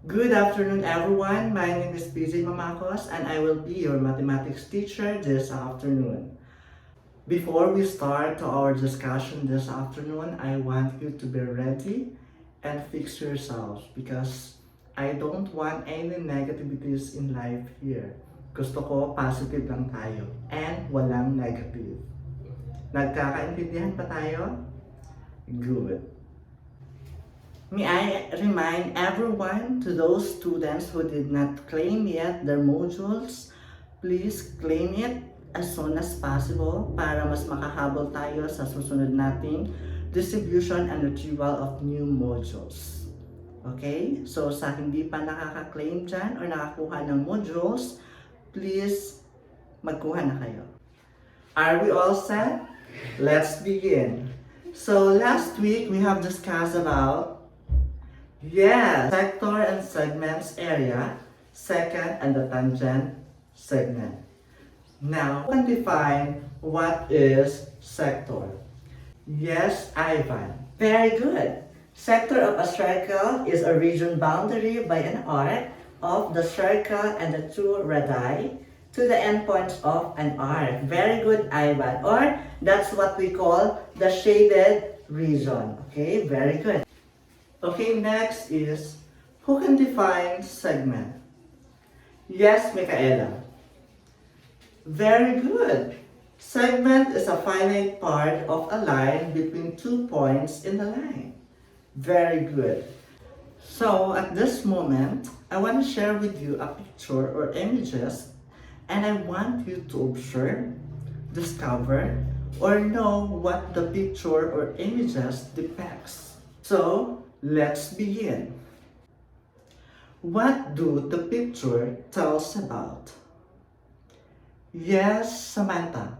Good afternoon, everyone. My name is pjmamacos and I will be your mathematics teacher this afternoon. Before we start our discussion this afternoon, I want you to be ready and fix yourselves because I don't want any negativities in life here. Gusto ko positive lang tayo and walang negative. Nagkakaintindihan pa tayo? Good. May I remind everyone, to those students who did not claim yet their modules, please claim it as soon as possible para mas makahabol tayo sa susunod nating distribution and retrieval of new modules. Okay? So sa hindi pa nakaka-claim dyan or nakakuha ng modules, please magkuha na kayo. Are we all set? Let's begin. So last week we have discussed about sector and segments area, secant and the tangent segment. Now, we can define what is sector. Yes, Ivan. Very good. Sector of a circle is a region boundary by an arc of the circle and the two radii to the endpoints of an arc. Very good, Ivan. Or that's what we call the shaded region. Okay, very good. Okay, next is, who can define segment? Yes, Michaela. Very good. Segment is a finite part of a line between 2 points in the line. Very good. So, at this moment, I want to share with you a picture or images, and I want you to observe, discover, or know what the picture or images depicts. So, let's begin. What do the picture tells about? Yes, Samantha.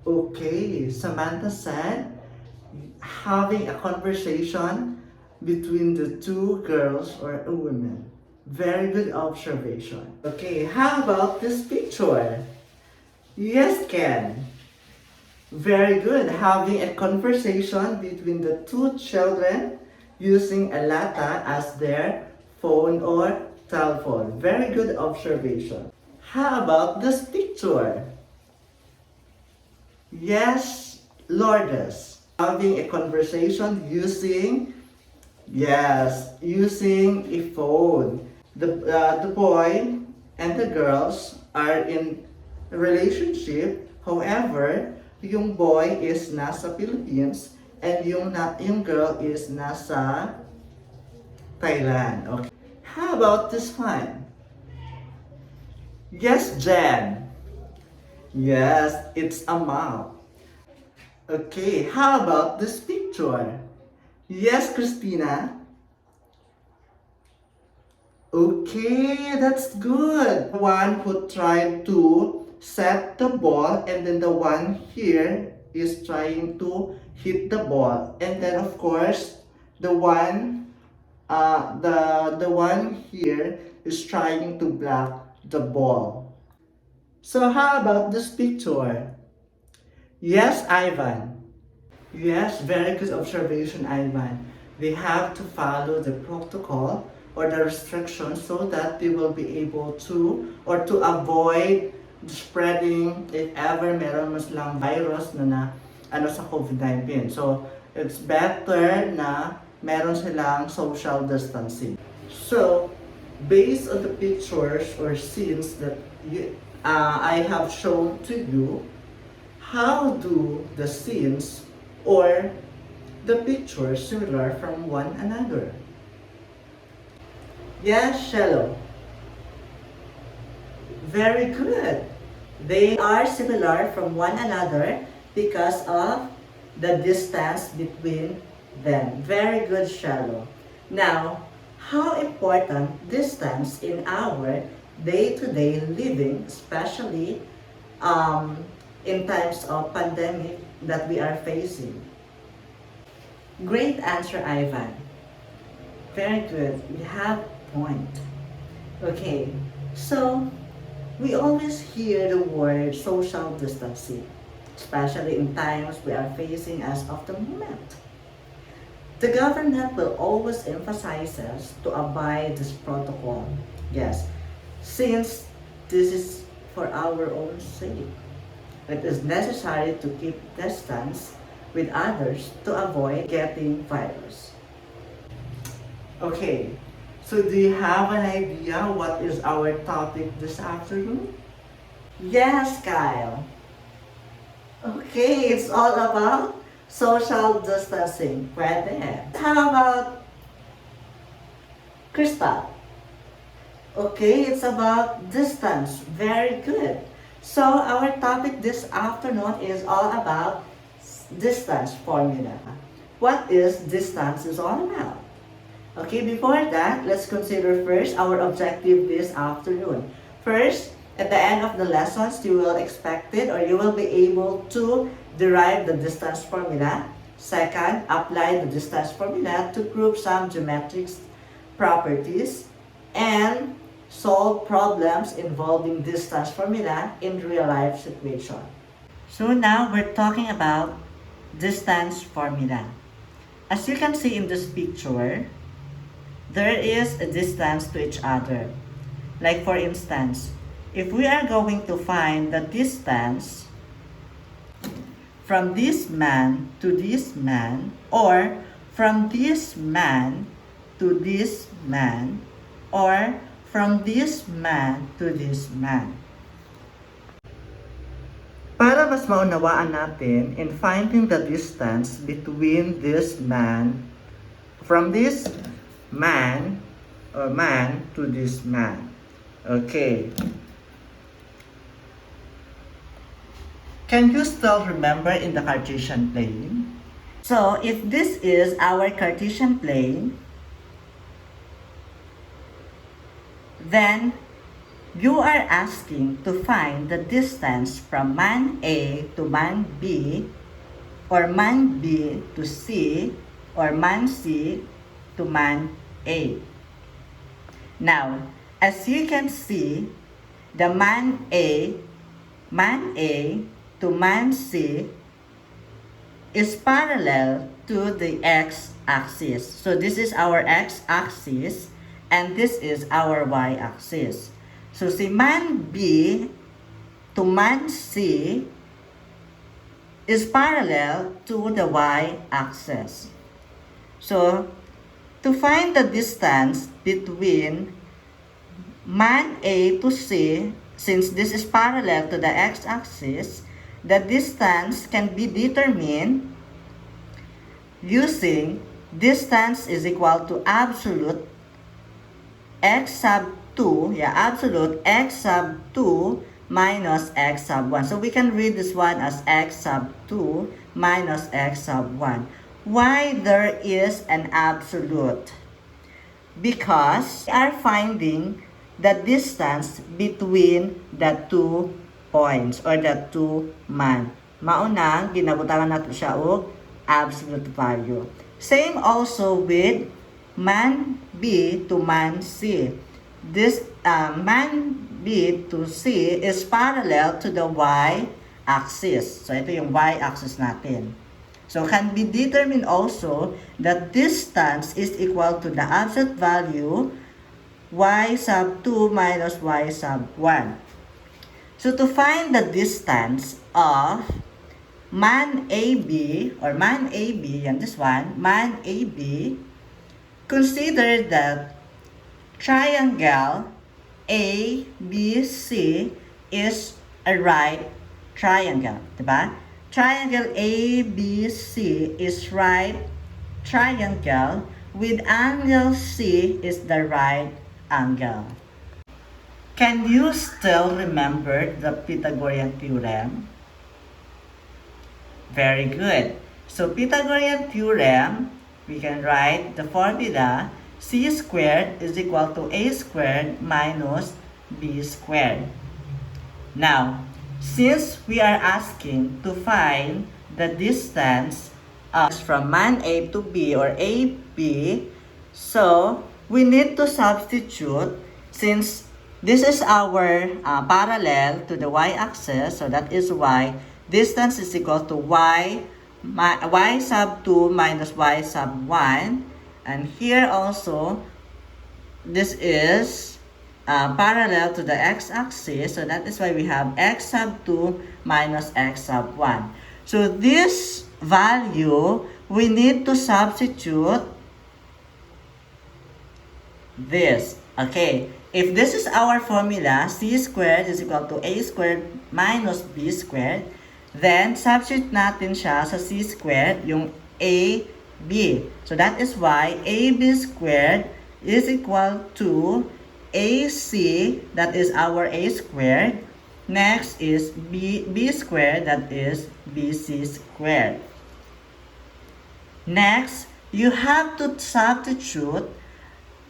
Okay, Samantha said having a conversation between the two girls or a woman. Very good observation. Okay, how about this picture? Yes, Ken. Very good. Having a conversation between the two children using a lata as their phone or telephone. Very good observation. How about this picture? Yes, Lourdes. Having a conversation using a phone. The boy and the girls are in a relationship. However, yung boy is nasa Philippines and yung girl is nasa Thailand. Okay. How about this one? Yes, Jen. Yes, it's a map. Okay, how about this picture? Yes, Christina. Okay, that's good. One who tried to set the ball, and then the one here is trying to hit the ball, and then of course the one here is trying to block the ball. So how about this picture? Yes, Ivan. Yes, very good observation, Ivan. They have to follow the protocol or the restrictions so that they will be able to or to avoid spreading if ever meron mas lang virus na sa COVID-19. So, it's better na meron silang social distancing. So, based on the pictures or scenes that I have shown to you, how do the scenes or the pictures similar from one another? Yes, Shello. Very good. They are similar from one another because of the distance between them. Very good, Shallow. Now, how important distance in our day-to-day living, especially in times of pandemic that we are facing? Great answer, Ivan. Very good. You have a point. Okay, so we always hear the word social distancing, especially in times we are facing as of the moment. The government will always emphasize us to abide this protocol. Yes, since this is for our own sake. It is necessary to keep distance with others to avoid getting virus. Okay, so do you have an idea what is our topic this afternoon? Yes, Kyle. Okay, it's all about social distancing. Pwede. How about Crystal? Okay, it's about distance. Very good. So our topic this afternoon is all about distance formula. What is distance is all about? Okay, before that, let's consider first our objective this afternoon. First, at the end of the lessons, you will expect it or you will be able to derive the distance formula. Second, apply the distance formula to prove some geometric properties and solve problems involving distance formula in real life situation. So now we're talking about distance formula. As you can see in this picture, there is a distance to each other. Like for instance, if we are going to find the distance from this man to this man, or from this man to this man, or from this man to this man. Para mas maunawaan natin in finding the distance between this man, from this man or man to this man. Okay. Can you still remember in the Cartesian plane? So, if this is our Cartesian plane, then you are asking to find the distance from man A to man B, or man B to C, or man C to man A. Now, as you can see, the man A to man C is parallel to the x-axis. So this is our x-axis and this is our y-axis. So si man B to man C is parallel to the y-axis. So to find the distance between man A to C, since this is parallel to the x-axis, the distance can be determined using distance is equal to absolute x sub 2, absolute x sub 2 minus x sub 1. So we can read this one as x sub 2 minus x sub 1. Why there is an absolute? Because we are finding the distance between the two points or the two man. Mauna, ginabutangan natin siya og absolute value. Same also with man B to man C. This man B to C is parallel to the y-axis. So ito yung y-axis natin. So can be determined also that distance is equal to the absolute value y sub 2 minus y sub 1. So to find the distance of man AB, or man AB, and this one, man AB, consider that triangle ABC is a right triangle, diba? Triangle ABC is right triangle with angle C is the right angle. Can you still remember the Pythagorean Theorem? Very good. So Pythagorean Theorem, we can write the formula c squared is equal to a squared minus b squared. Now, since we are asking to find the distance from man A to B or AB, so we need to substitute since this is our parallel to the y-axis, so that is y. Distance is equal to y y sub 2 minus y sub 1. And here also, this is parallel to the x-axis. So that is why we have x sub 2 minus x sub 1. So this value, we need to substitute this. Okay, if this is our formula, c squared is equal to a squared minus b squared, then substitute natin siya sa c squared, yung a, b. So that is why ab squared is equal to ac, that is our a squared. Next is b squared, that is bc squared. Next, you have to substitute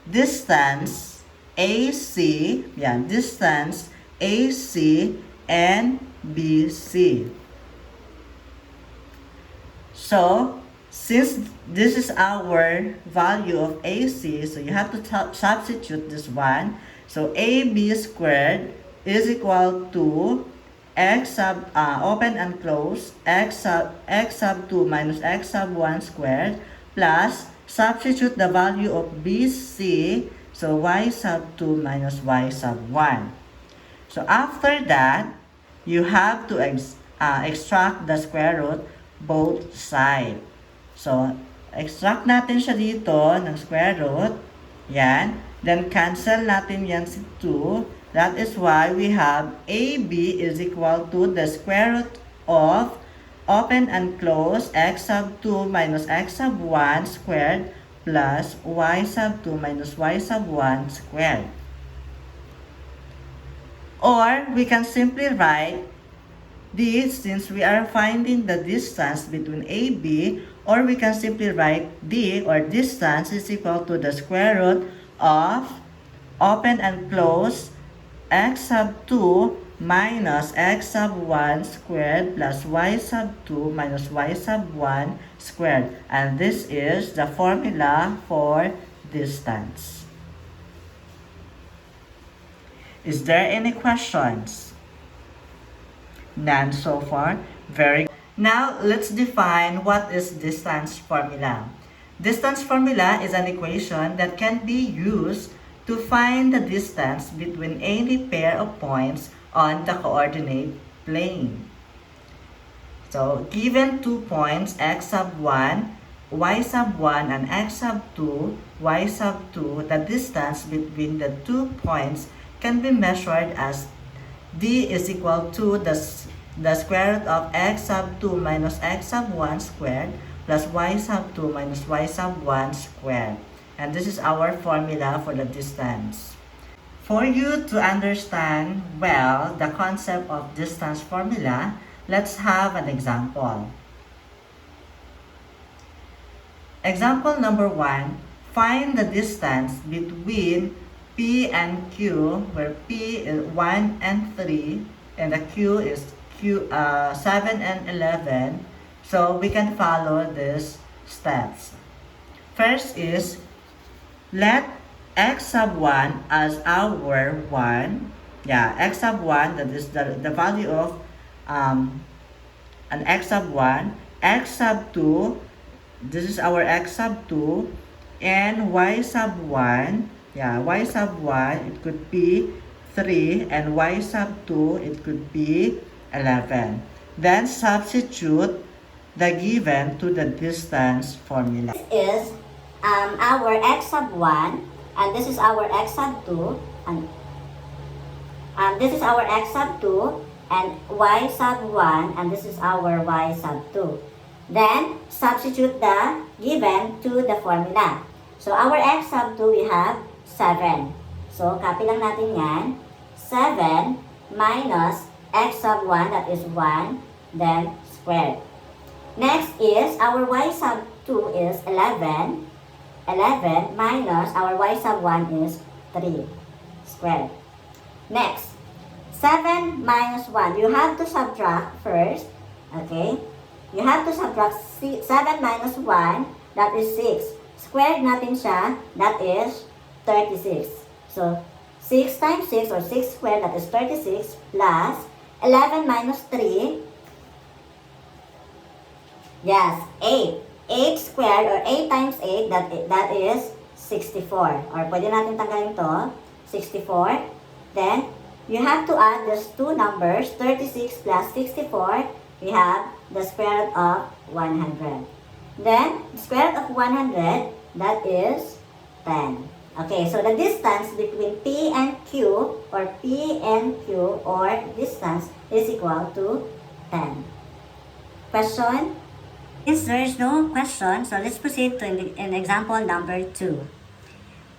distance AC, distance AC and BC. So, since this is our value of AC, so you have to substitute this one. So, AB squared is equal to x sub, open and close, x sub 2 minus x sub 1 squared plus substitute the value of BC, so y sub 2 minus y sub 1. So after that, you have to extract the square root both side. So extract natin siya dito ng square root. Yan. Then cancel natin yan si 2. That is why we have AB is equal to the square root of open and close x sub 2 minus x sub 1 squared plus y sub 2 minus y sub 1 squared. Or we can simply write this, since we are finding the distance between AB, or we can simply write D, or distance, is equal to the square root of open and close x sub 2 minus x sub 1 squared plus y sub 2 minus y sub 1 squared. And this is the formula for distance. Is there any questions? None so far. Very good. Now, let's define what is distance formula. Distance formula is an equation that can be used to find the distance between any pair of points on the coordinate plane. So, given 2 points, x sub 1, y sub 1, and x sub 2, y sub 2, the distance between the 2 points can be measured as d is equal to the square root of x sub 2 minus x sub 1 squared plus y sub 2 minus y sub 1 squared. And this is our formula for the distance. For you to understand well the concept of distance formula, let's have an example. Example number 1, find the distance between P and Q, where P is 1 and 3, and the Q is 7 and 11. So we can follow these steps. First is, let x sub 1 as our 1. X sub 1, that is the value of an x sub 1. X sub 2, this is our x sub 2. And y sub 1, y sub 1, it could be 3. And y sub 2, it could be 11. Then substitute the given to the distance formula. This is our x sub 1, and this is our x sub 2, and this is our x sub 2, and y sub 1, and this is our y sub 2. Then, substitute the given to the formula. So, our x sub 2, we have 7. So, copy lang natin yan. 7 minus x sub 1, that is 1, then squared. Next is, our y sub 2 is 11. 11 minus our y sub 1 is 3 squared. Next, 7 minus 1. You have to subtract first. Okay? You have to subtract 7 minus 1. That is 6. Squared natin siya. That is 36. So, 6 times 6 or 6 squared, that is 36 plus 11 minus 3. Yes, 8. 8 squared or 8 times 8, that is 64. Or pwede natin tanggalin to, 64. Then, you have to add these two numbers, 36 plus 64. We have the square root of 100. Then, the square root of 100, that is 10. Okay, so the distance between P and Q, or P and Q, or distance, is equal to 10. Question? Since there is no question, so let's proceed to in example number 2.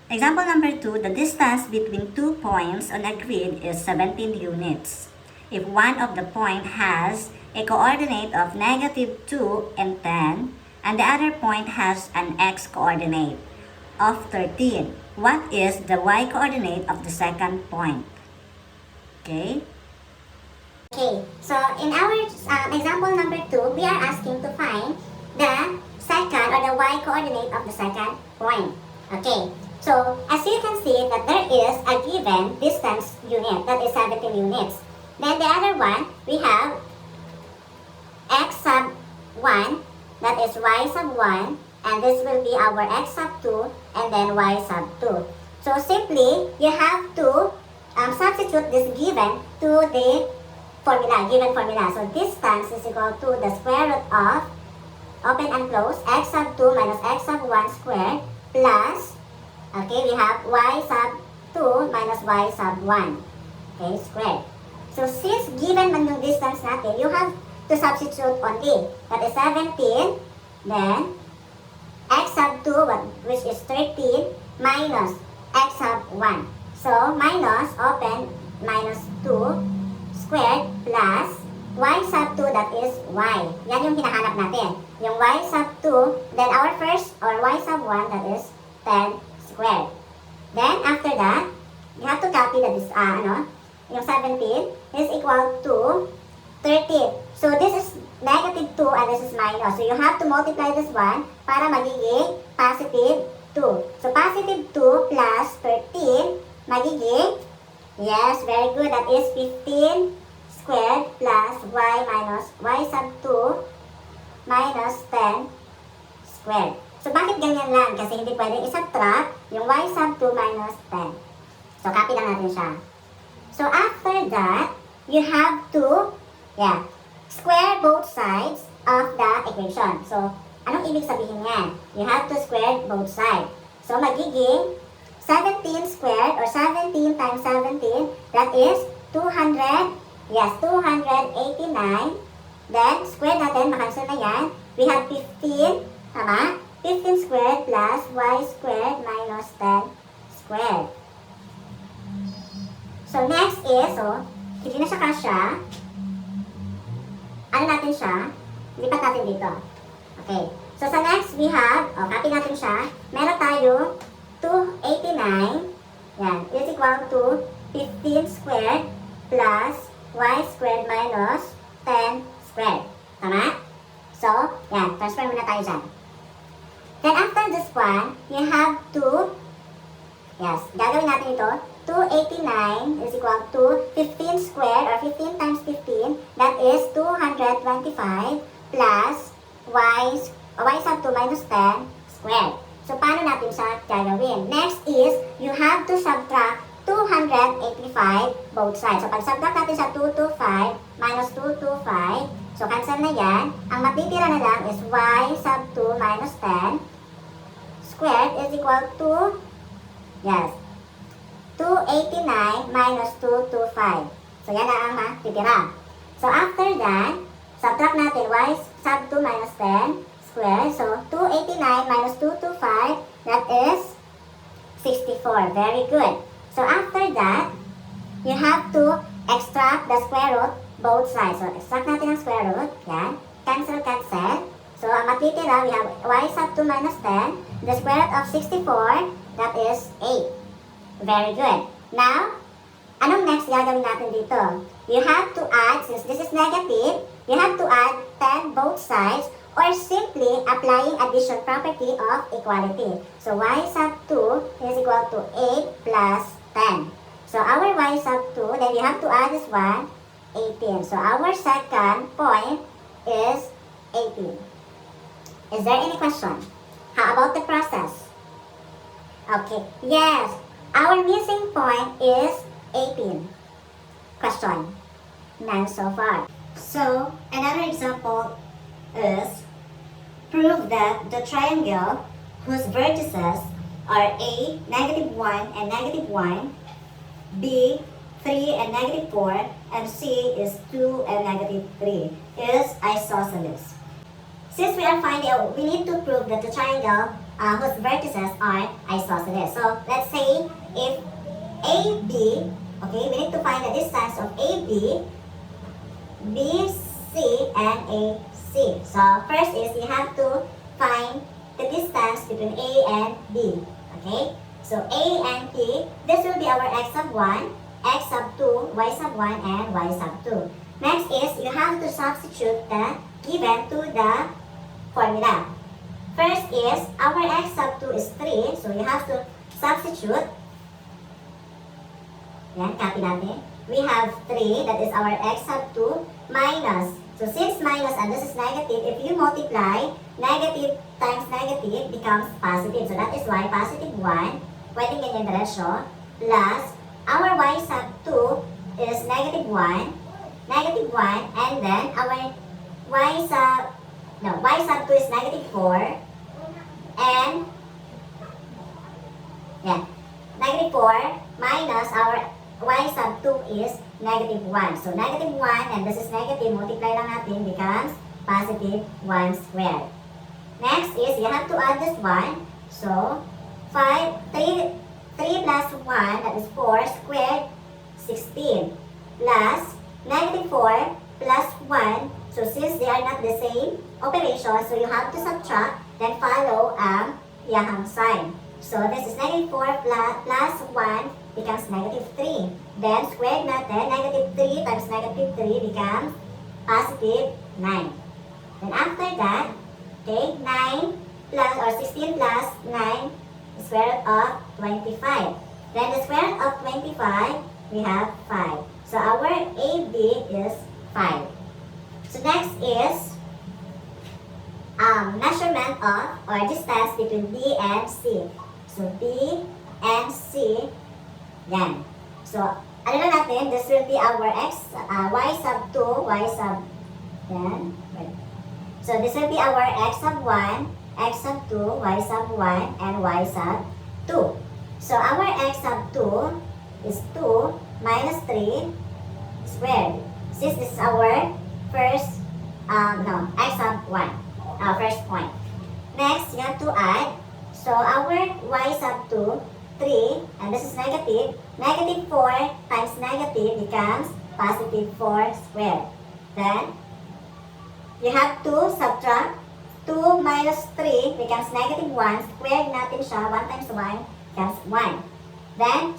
Example number 2, the distance between 2 points on a grid is 17 units. If one of the point has a coordinate of -2 and 10, and the other point has an x coordinate of 13, what is the y coordinate of the second point? Okay? Okay, so in our example number 2, we are asking to find the second or the y coordinate of the second point. Okay, so as you can see that there is a given distance unit, that is 17 units. Then the other one, we have x sub 1, that is y sub 1, and this will be our x sub 2, and then y sub 2. So simply, you have to substitute this given to the given formula. So distance is equal to the square root of, open and close, x sub 2 minus x sub 1 squared plus, okay, we have y sub 2 minus y sub 1, okay, squared. So since given man yung distance natin, you have to substitute only. That is 17, then x sub 2, which is 13, minus x sub 1. So minus, open, minus 2, squared plus y sub 2, that is y. Yan yung hinahanap natin. Yung y sub 2, then our first, or y sub 1, that is 10 squared. Then after that, you have to copy this, yung 17 is equal to 13. So this is -2 and this is minus. So you have to multiply this one para magiging positive 2. So positive 2 plus 13 magiging, yes, very good, that is 15 squared plus y minus y sub 2 minus 10 squared. So bakit ganyan lang? Kasi hindi pwedeng isubtract yung y sub 2 minus 10. So copy lang natin siya. So after that, you have to, square both sides of the equation. So anong ibig sabihin yan? You have to square both sides. So magiging 17 squared or 17 times 17, that is 200, 289. Then, square natin, makansel na yan. We have 15, tama? 15 squared plus y squared minus 10 squared. So, next is, hindi na siya kasya. Ano natin siya? Lipat natin dito. Okay. So, sa next, we have, copy natin siya. Meron tayo 289, yan, is equal to 15 squared plus y squared minus 10 squared. Tama? So, yan, transfer muna tayo dyan. Then after this one, you have to, gagawin natin ito, 289 is equal to 15 squared or 15 times 15, that is 225 plus y sub 2 minus 10 squared. So, paano natin siya gagawin? Next is, you have to subtract 285 both sides. So, pag subtract natin sa 225 minus 225, so cancel na yan. Ang matitira na lang is y sub 2 minus 10 squared is equal to, 289 minus 225. So, yan na ang matitira. So, after that, subtract natin y sub 2 minus 10 square. So, 289 minus 225, that is 64. Very good. So, after that, you have to extract the square root both sides. So, extract natin ang square root. Yan. Cancel, cancel. So, ang matitira, we have y sub 2 minus 10. The square root of 64, that is 8. Very good. Now, anong next gagawin natin dito? You have to add, since this is negative, you have to add 10 both sides, or simply applying addition property of equality. So, y sub 2 is equal to 8 plus 10. So, our y sub 2, then you have to add this one, 18. So, our second point is 18. Is there any question? How about the process? Okay, yes. Our missing point is 18. Question. None so far. So, another example is prove that the triangle whose vertices are A, -1 and -1, B, 3 and -4, and C is 2 and -3 is isosceles. Since we are finding, we need to prove that the triangle whose vertices are isosceles. So, let's say if AB, okay, we need to find the distance of AB, BC, and AC. So, first is you have to find the distance between A and B. Okay? So, A and B, this will be our x sub 1, x sub 2, y sub 1, and y sub 2. Next is you have to substitute the given to the formula. First is our x sub 2 is 3, so you have to substitute. Yan, copy natin. We have 3, that is our x sub 2, minus. So since minus and this is negative, if you multiply, negative times negative becomes positive. So that is why positive 1, pwedeng ganyan diretsyo, plus our y sub 2 is -1, and then our y sub 2 is -4, and yeah, -4 minus our y sub 2 is -1. So, -1 and this is negative, multiply lang natin, becomes positive 1 squared. Next is, you have to add this one. So, 3 plus 1, that is 4 squared, 16. Plus, -4 plus 1. So, since they are not the same operation, so you have to subtract, then follow ang yahang sign. So, this is -4 plus 1 becomes -3. Then, squared natin, -3 times -3 becomes positive 9. Then, after that, okay, 9 plus or 16 plus 9 is square root of 25. Then, the square root of 25, we have 5. So, our AB is 5. So, next is measurement of or distance between B and C. So, B and C, yan. So, ano na natin, this will be our y sub 2, y sub, yan. So, this will be our x sub 1, x sub 2, y sub 1, and y sub 2. So, our x sub 2 is 2 minus 3 squared. Since this is our first, x sub 1, our first point. Next, you have to add. So, our y sub 2, 3, and this is negative. Negative 4 times negative becomes positive 4 squared. Then, you have to subtract 2 minus 3 becomes -1. Squared natin siya. 1 times 1 becomes 1. Then,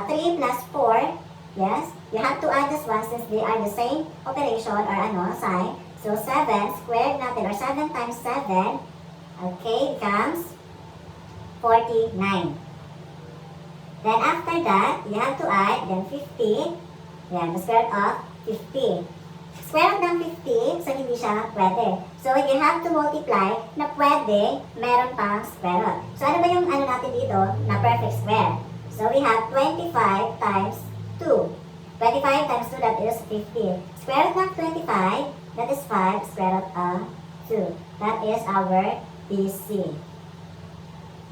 3 plus 4, yes, you have to add this one since they are the same operation or sign. So, 7 squared natin or 7 times 7, okay, becomes 49. Then after that, you have to add then 50. Yan, the square root of 50. Square root ng 50, so hindi siya pwede. So you have to multiply na pwede, meron pang square root. So ano ba yung natin dito na perfect square? So we have 25 times 2. 25 times 2, that is 50. Square root ng 25, that is 5, square root of 2. That is our BC.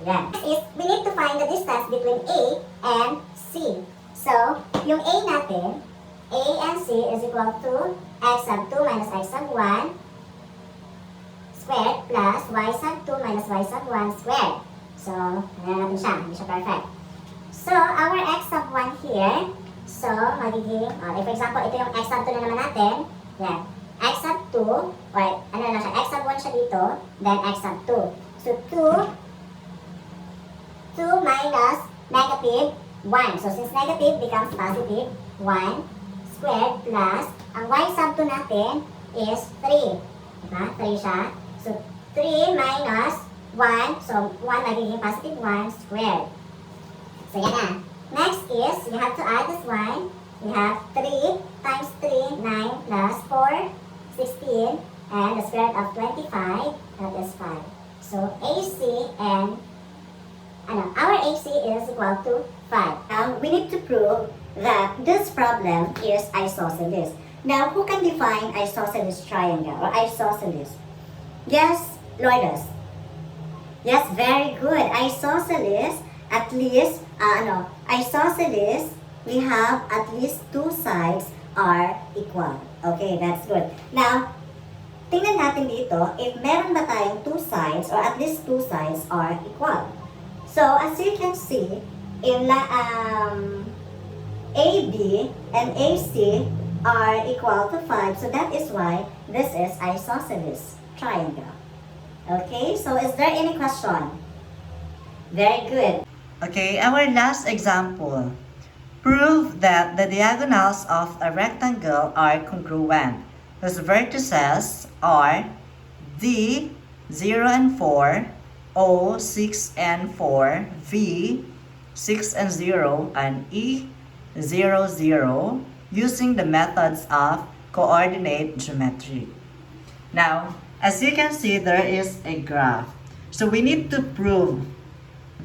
Yan. Is we need to find the distance between A and C. So, yung A natin, A and C is equal to x sub 2 minus x sub 1 squared plus y sub 2 minus y sub 1 squared. So, natin siya. Hindi siya perfect. So, our x sub 1 here, so, magiging, like for example, ito yung x sub 2 na naman natin. Yan. X sub 2, or siya, x sub 1 siya dito, then x sub 2. So, 2 minus negative 1. So, since negative becomes positive, 1 squared plus, ang y sub 2 natin is 3. Diba? 3 siya. So, 3 minus 1. So, 1 magiging positive 1 squared. So, yan na. Next is, you have to add this one. We have 3 times 3, 9 plus 4, 16. And the square root of 25, that is 5. So AC and our AC is equal to 5. Now, we need to prove that this problem is isosceles. Now, who can define isosceles triangle or isosceles? Yes, Lourdes. Yes, very good. Isosceles, at least, isosceles, we have at least two sides are equal. Okay, that's good. Now, tingnan natin dito, if meron ba tayong two sides or at least two sides are equal. So, as you can see, in AB and AC are equal to 5. So, that is why this is isosceles triangle. Okay, so is there any question? Very good. Okay, our last example. Prove that the diagonals of a rectangle are congruent, whose vertices are D, 0 and 4, O, 6 and 4, V, 6 and 0, and E, 0, 0, using the methods of coordinate geometry. Now, as you can see, there is a graph. So we need to prove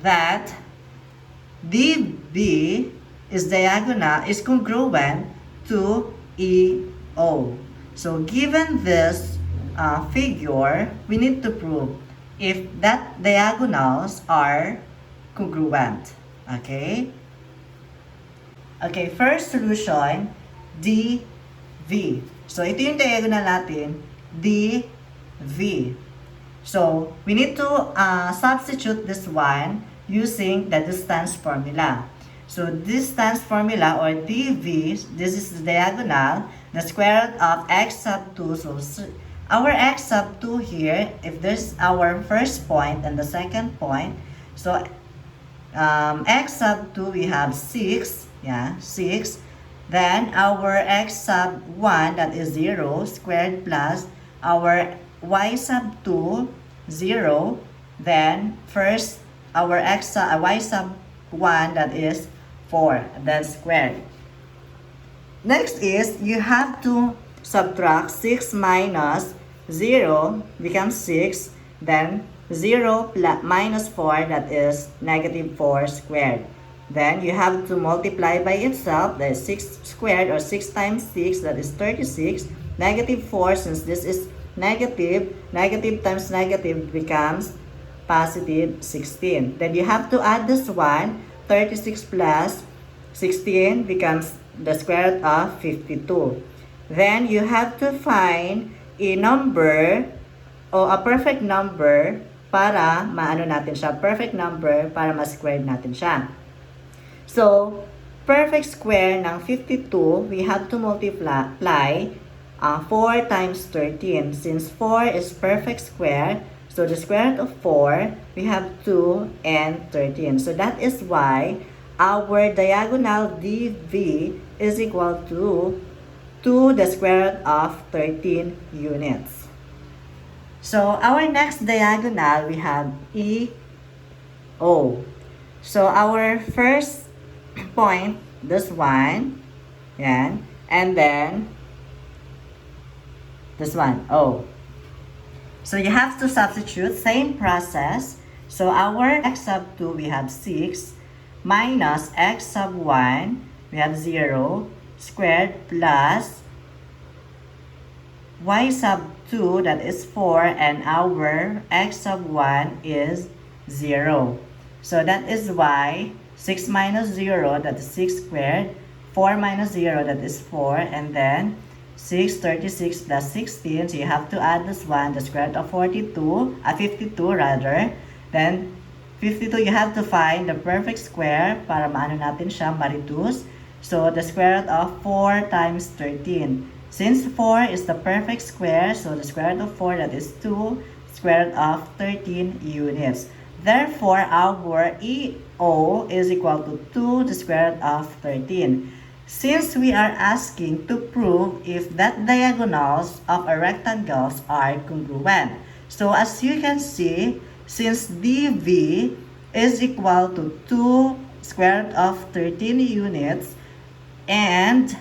that DB is congruent to EO. So given this figure, we need to prove if that diagonals are congruent. Okay? Okay, first solution, DV. So ito yung diagonal natin, DV. So we need to substitute this one using the distance formula. So distance formula or DV, this is the diagonal, the square root of x sub 2. So our x sub 2 here, if this is our first point and the second point, so x sub 2 we have 6, 6. Then our x sub 1, that is 0, squared plus our y sub 2, 0. Then first our y sub 1, that is 4, that's squared. Next is, you have to subtract 6 minus 0 becomes 6, then 0 minus 4, that is negative 4 squared. Then you have to multiply by itself, that is 6 squared or 6 times 6, that is 36. Negative 4, since this is negative, negative times negative becomes positive 16. Then you have to add this one, 36 plus 16 becomes the square root of 52. Then you have to find a number o a perfect number para maano natin siya, perfect number para ma-square natin siya. So, perfect square ng 52, we have to multiply 4 times 13. Since 4 is perfect square, so the square root of 4, we have 2 and 13. So that is why our diagonal DV is equal to the square root of 13 units. So our next diagonal, we have EO. So our first point, this one, yan, and then this one, O. So you have to substitute, same process. So our x sub 2, we have 6, minus x sub 1, we have 0, squared plus y sub 2, that is 4, and our x sub 1 is 0. So that is why 6 minus 0, that is 6 squared, 4 minus 0, that is 4, and then 36 plus 16, so you have to add this one, the square root of 52 rather. Then 52, you have to find the perfect square para maano natin siya, ma-reduce. So the square root of 4 times 13. Since 4 is the perfect square, so the square root of 4, that is 2, square root of 13 units. Therefore, our EO is equal to 2 the square root of 13. Since we are asking to prove if that diagonals of a rectangles are congruent. So as you can see, since DV is equal to 2 square root of 13 units and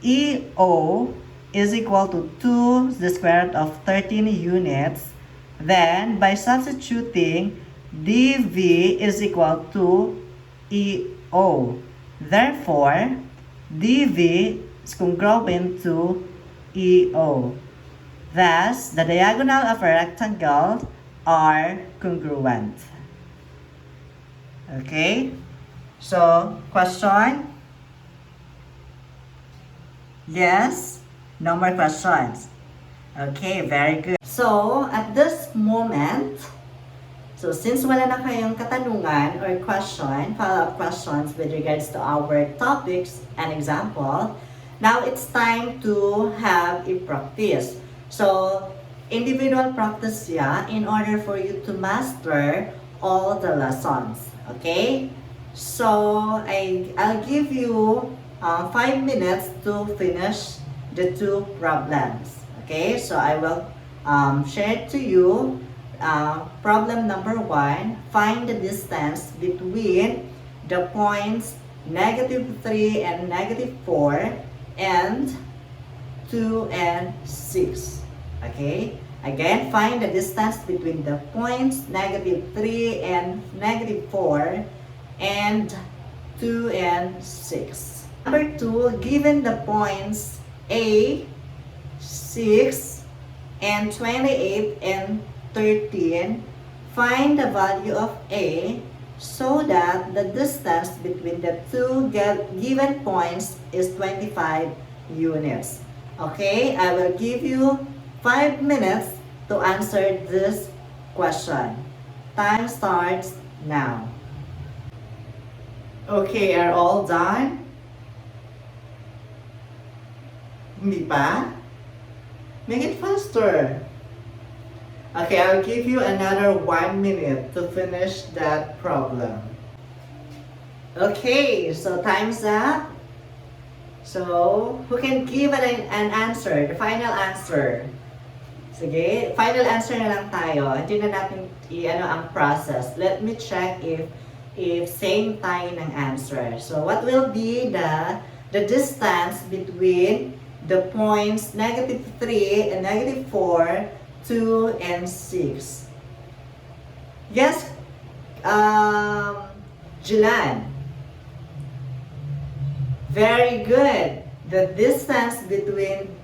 EO is equal to 2 the square root of 13 units. Then, by substituting, dv is equal to EO. Therefore, dv is congruent to EO. Thus, the diagonal of a rectangle are congruent. Okay? So, question? Yes? No more questions? Okay, very good. So, at this moment, so since wala na kayong katanungan or question, follow-up questions with regards to our topics and example, now it's time to have a practice. So, individual practice in order for you to master all the lessons. Okay? So, I'll give you 5 minutes to finish the 2 problems. Okay? So, I will share to you problem number 1. Find the distance between the points -3 and -4 and 2 and 6. Okay? Again, find the distance between the points -3 and -4 and 2 and 6. Number 2, given the points A, 6, and 28 and 13, find the value of A so that the distance between the 2 given points is 25 units. Okay, I will give you 5 minutes to answer this question. Time starts now. Okay, are all done? Hindi pa? Make it faster. Okay, I'll give you another 1 minute to finish that problem. Okay, so time's up. So, who can give an answer, the final answer? Sige, final answer na lang tayo. Hindi na natin ang process. Let me check if same tayo ng answer. So, what will be the distance between the points -3 and -4, 2 and 6? Yes, Jilan. Very good. The distance between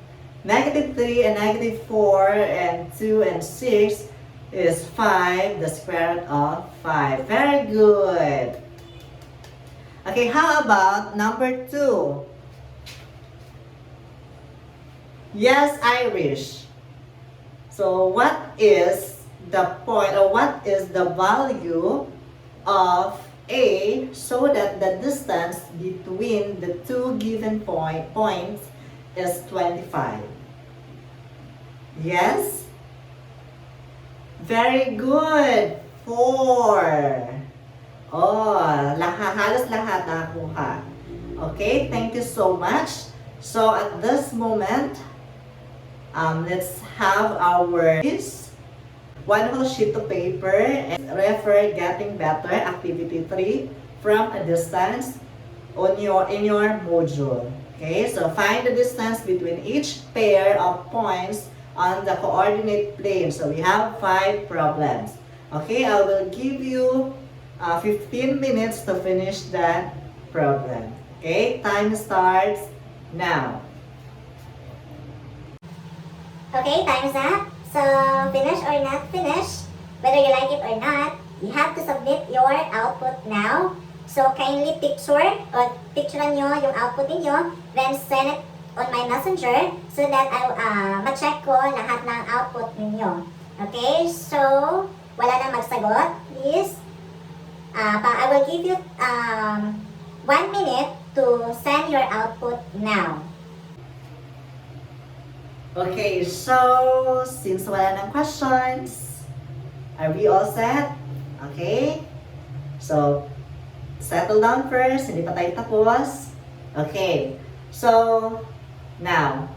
-3 and -4 and 2 and 6 is 5, the square root of 5. Very good. Okay, how about number 2? Yes, Irish. So what is the point, or what is the value of A so that the distance between the 2 given points is 25? Yes? Very good. 4. Oh, halos lahat nakakuha. Okay, thank you so much. So at this moment, let's have our one whole sheet of paper and refer Getting Better Activity 3 from a distance in your module. Okay, so find the distance between each pair of points on the coordinate plane. So we have 5 problems. Okay, I will give you 15 minutes to finish that problem. Okay, time starts now. Okay, time's up. So, finish or not finish, whether you like it or not, you have to submit your output now. So, kindly picturean nyo yung output ninyo, then send it on my messenger so that ma-check ko lahat ng output ninyo. Okay, so, wala nang magsagot, please. I will give you 1 minute to send your output now. Okay, so since wala ng questions, are we all set? Okay? So, settle down first, hindi pa tayo tapos. Okay, so now,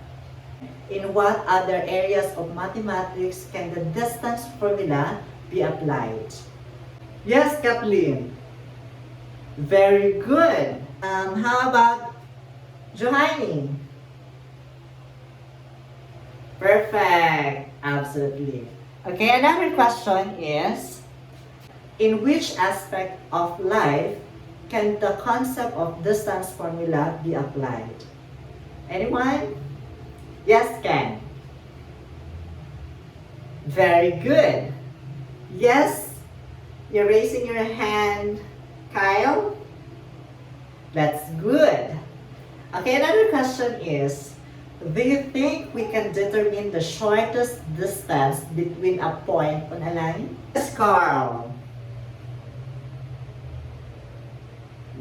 in what other areas of mathematics can the distance formula be applied? Yes, Kathleen. Very good. How about Johanny? Perfect. Absolutely. Okay, another question is, in which aspect of life can the concept of distance formula be applied? Anyone? Yes, Ken. Very good. Yes, you're raising your hand, Kyle. That's good. Okay, another question is, do you think we can determine the shortest distance between a point on a line? Yes, Carl.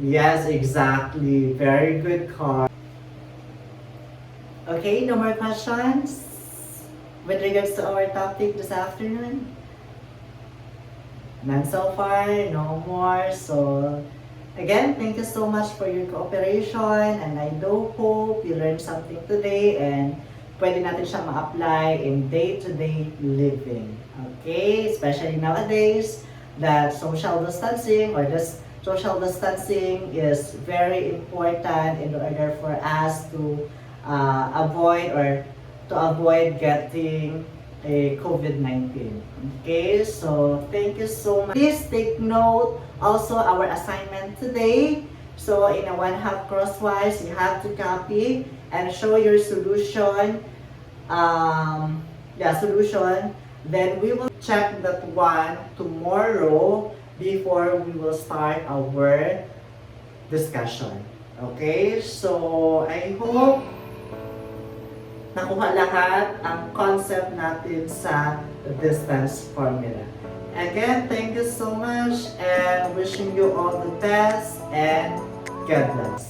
Yes, exactly. Very good, Carl. Okay, no more questions with regards to our topic this afternoon? None so far, no more. So, again, thank you so much for your cooperation, and I do hope you learned something today and pwede natin siya ma-apply in day-to-day living. Okay? Especially nowadays that social distancing or this social distancing is very important in order for us to avoid getting a COVID-19. Okay, so thank you so much. Please take note also our assignment today. So in a 1/2 crosswise, you have to copy and show your solution. Solution. Then we will check that one tomorrow before we will start our discussion. Okay, so I hope nakuha lahat ang concept natin sa distance formula. Again, thank you so much and wishing you all the best and God bless.